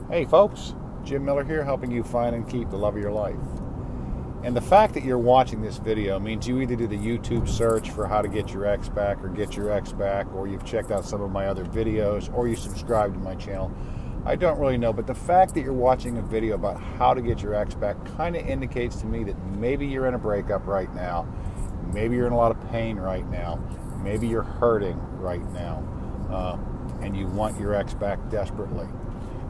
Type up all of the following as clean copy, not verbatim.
Hey folks, Jim Miller here, helping you find and keep the love of your life. And the fact that you're watching this video means you either did a YouTube search for how to get your ex back or get your ex back, or you've checked out some of my other videos, or you subscribed to my channel. I don't really know, but the fact that you're watching a video about how to get your ex back kind of indicates to me that maybe you're in a breakup right now, maybe you're in a lot of pain right now, maybe you're hurting right now, and you want your ex back desperately.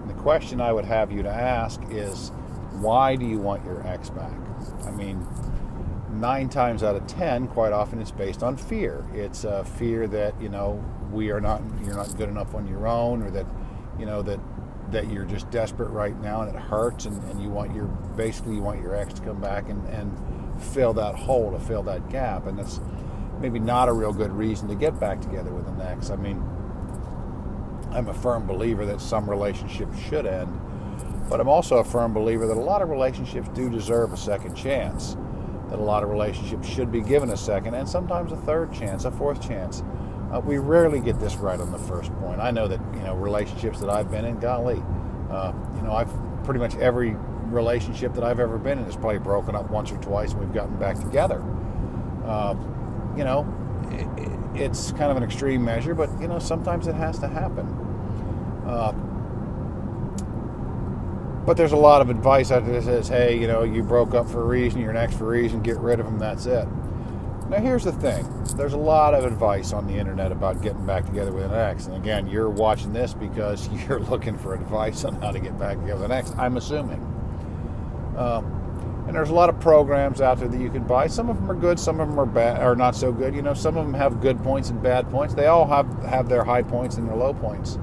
The question I would have you to ask is, why do you want your ex back? I mean, 9 times out of 10, quite often it's based on fear. It's a fear that, you're not good enough on your own, or that, that you're just desperate right now and it hurts, and you want your ex to come back and fill that hole, to fill that gap. And that's maybe not a real good reason to get back together with an ex. I mean, I'm a firm believer that some relationships should end, but I'm also a firm believer that a lot of relationships do deserve a second chance, that a lot of relationships should be given a second and sometimes a third chance, a fourth chance. We rarely get this right on the first point. I know that, relationships that I've been in, golly, I've pretty much every relationship that I've ever been in is probably broken up once or twice and we've gotten back together. It's kind of an extreme measure, but sometimes it has to happen. But there's a lot of advice out there that says, hey, you broke up for a reason, you're an ex for a reason, get rid of him, that's it. Now here's the thing, there's a lot of advice on the internet about getting back together with an ex, and again, you're watching this because you're looking for advice on how to get back together with an ex, I'm assuming. And there's a lot of programs out there that you can buy. Some of them are good, some of them are bad, or not so good. Some of them have good points and bad points. They all have their high points and their low points.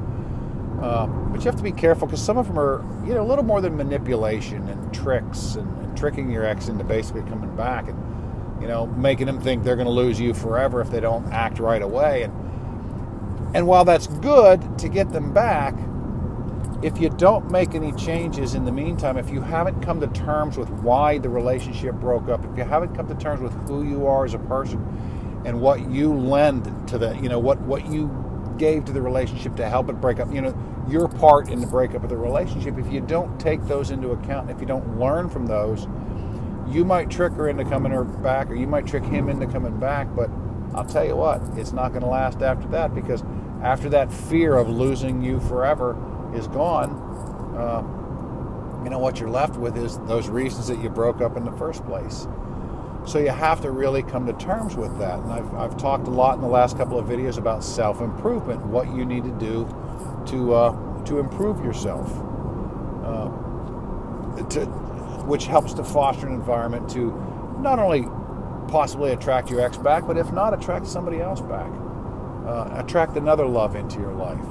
But you have to be careful, because some of them are, a little more than manipulation and tricks and tricking your ex into basically coming back and, making them think they're going to lose you forever if they don't act right away. And while that's good to get them back, if you don't make any changes in the meantime, if you haven't come to terms with why the relationship broke up, if you haven't come to terms with who you are as a person and what you lend to the, what you gave to the relationship to help it break up, your part in the breakup of the relationship, if you don't take those into account, if you don't learn from those, you might trick her into coming back, or you might trick him into coming back. But I'll tell you what, it's not going to last after that, because after that fear of losing you forever is gone, what you're left with is those reasons that you broke up in the first place. So you have to really come to terms with that. And I've talked a lot in the last couple of videos about self-improvement, what you need to do to improve yourself, which helps to foster an environment to not only possibly attract your ex back, but if not, attract somebody else back, attract another love into your life.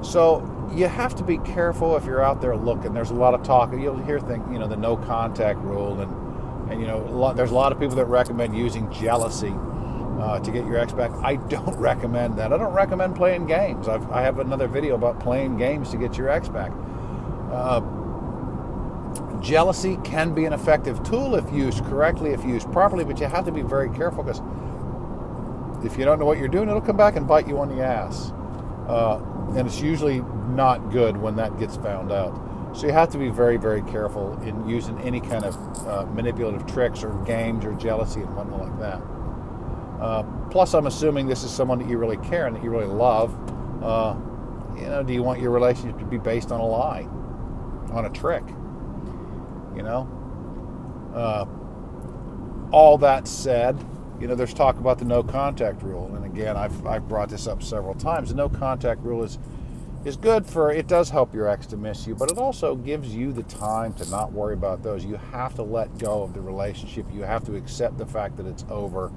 So you have to be careful if you're out there looking. There's a lot of talk. You'll hear things, the no contact rule, and there's a lot of people that recommend using jealousy to get your ex back. I don't recommend that. I don't recommend playing games. I have another video about playing games to get your ex back. Jealousy can be an effective tool if used correctly, if used properly, but you have to be very careful, because if you don't know what you're doing, it'll come back and bite you on the ass. And it's usually not good when that gets found out. So you have to be very, very careful in using any kind of manipulative tricks or games or jealousy and whatnot like that. Plus, I'm assuming this is someone that you really care and that you really love. Do you want your relationship to be based on a lie, on a trick? All that said, there's talk about the no contact rule, and again, I've brought this up several times. The no contact rule is good for, it does help your ex to miss you, but it also gives you the time to not worry about those. You have to let go of the relationship. You have to accept the fact that it's over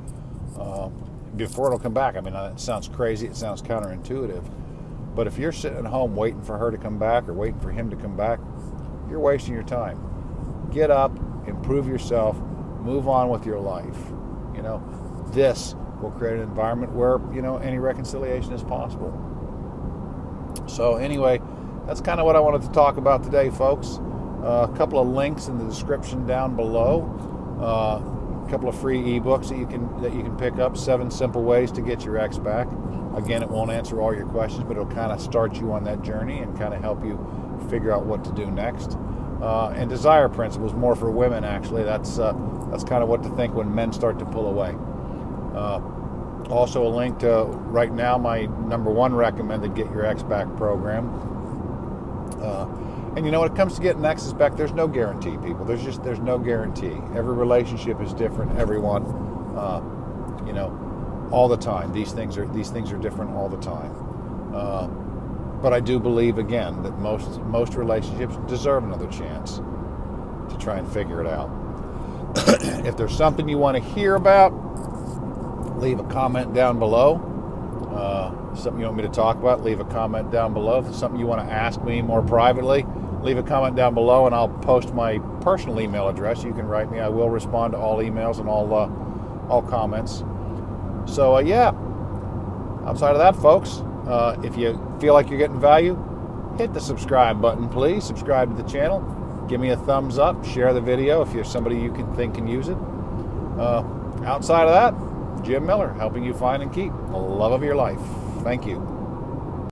before it'll come back. I mean, it sounds crazy, it sounds counterintuitive, but if you're sitting at home waiting for her to come back or waiting for him to come back, you're wasting your time. Get up, improve yourself, move on with your life. This will create an environment where, any reconciliation is possible. So anyway, that's kind of what I wanted to talk about today, folks. A couple of links in the description down below. A couple of free ebooks that you can pick up. 7 simple ways to get your ex back. Again, it won't answer all your questions, but it'll kind of start you on that journey and kind of help you figure out what to do next. And desire principles, more for women actually. That's kind of what to think when men start to pull away. Also a link to right now my #1 recommended Get Your Ex Back program. And you know, when it comes to getting exes back, there's no guarantee, people. There's no guarantee. Every relationship is different. Everyone, you know, all the time. These things are different all the time. But I do believe, again, that most relationships deserve another chance to try and figure it out. If there's something you want to hear about, leave a comment down below. Something you want me to talk about, leave a comment down below. If there's something you want to ask me more privately, leave a comment down below, and I'll post my personal email address. You can write me. I will respond to all emails and all comments. So yeah, outside of that, folks, if you feel like you're getting value, hit the subscribe button, please. Subscribe to the channel. Give me a thumbs up. Share the video if you're somebody you can use it. Outside of that, Jim Miller, helping you find and keep the love of your life. Thank you.